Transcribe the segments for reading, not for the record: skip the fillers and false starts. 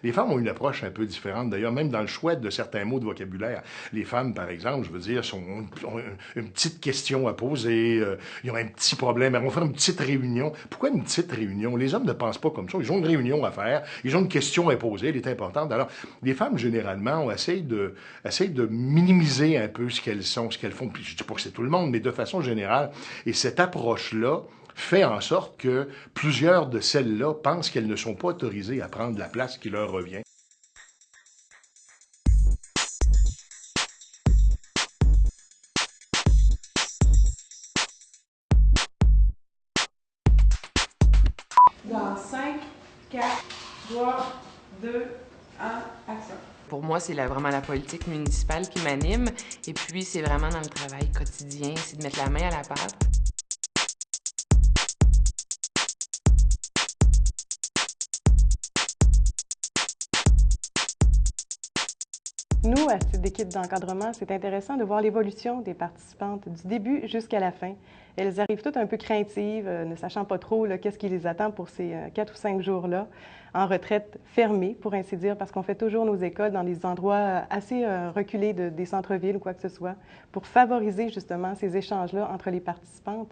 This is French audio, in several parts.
Les femmes ont une approche un peu différente, d'ailleurs, même dans le choix de certains mots de vocabulaire. Les femmes, par exemple, je veux dire, ont une petite question à poser, ils ont un petit problème, elles vont faire une petite réunion. Pourquoi une petite réunion? Les hommes ne pensent pas comme ça. Ils ont une réunion à faire, ils ont une question à poser, elle est importante. Alors, les femmes, généralement, essayent de minimiser un peu ce qu'elles sont, ce qu'elles font. Puis je dis pas que c'est tout le monde, mais de façon générale. Et cette approche-là, fait en sorte que plusieurs de celles-là pensent qu'elles ne sont pas autorisées à prendre la place qui leur revient. Dans 5, 4, 3, 2, 1, action. Pour moi, c'est vraiment la politique municipale qui m'anime. Et puis, c'est vraiment dans le travail quotidien, c'est de mettre la main à la pâte. Nous, à cette équipe d'encadrement, c'est intéressant de voir l'évolution des participantes du début jusqu'à la fin. Elles arrivent toutes un peu craintives, ne sachant pas trop qu'est-ce qui les attend pour ces 4 ou 5 jours-là, en retraite fermée, pour ainsi dire, parce qu'on fait toujours nos écoles dans des endroits assez reculés des centres-villes ou quoi que ce soit, pour favoriser justement ces échanges-là entre les participantes.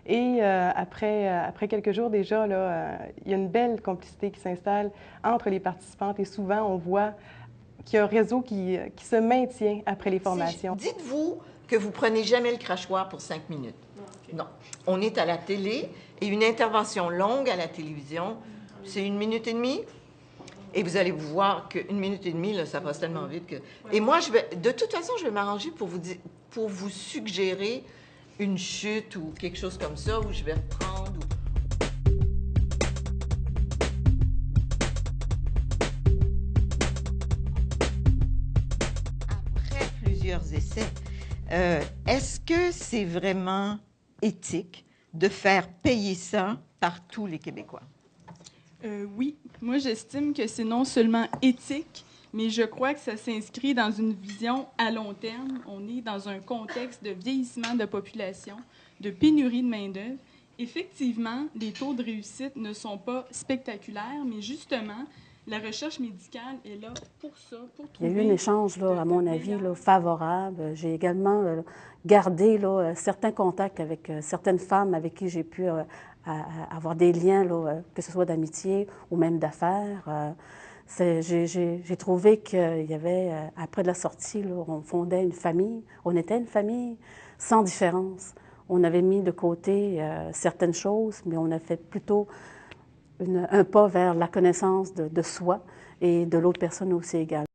Et après quelques jours déjà, il y a une belle complicité qui s'installe entre les participantes et souvent on voit qu'il y a un réseau qui se maintient après les formations. Dites-vous que vous prenez jamais le crachoir pour 5 minutes. Okay. Non. On est à la télé et une intervention longue à la télévision, c'est 1 minute et demie. Et vous allez vous voir qu'une minute et demie, là, ça passe tellement vite que... Et moi, de toute façon, je vais m'arranger pour vous suggérer une chute ou quelque chose comme ça, où je vais reprendre... Essais. Est-ce que c'est vraiment éthique de faire payer ça par tous les Québécois? Oui, moi j'estime que c'est non seulement éthique, mais je crois que ça s'inscrit dans une vision à long terme. On est dans un contexte de vieillissement de population, de pénurie de main-d'œuvre. Effectivement, les taux de réussite ne sont pas spectaculaires, mais justement, la recherche médicale est là pour ça, pour trouver... Il y a eu un échange, à mon avis, favorable. J'ai également gardé certains contacts avec certaines femmes avec qui j'ai pu avoir des liens, que ce soit d'amitié ou même d'affaires. J'ai trouvé qu'il y avait, après la sortie, on fondait une famille. On était une famille sans différence. On avait mis de côté certaines choses, mais on a fait plutôt un pas vers la connaissance de soi et de l'autre personne aussi également.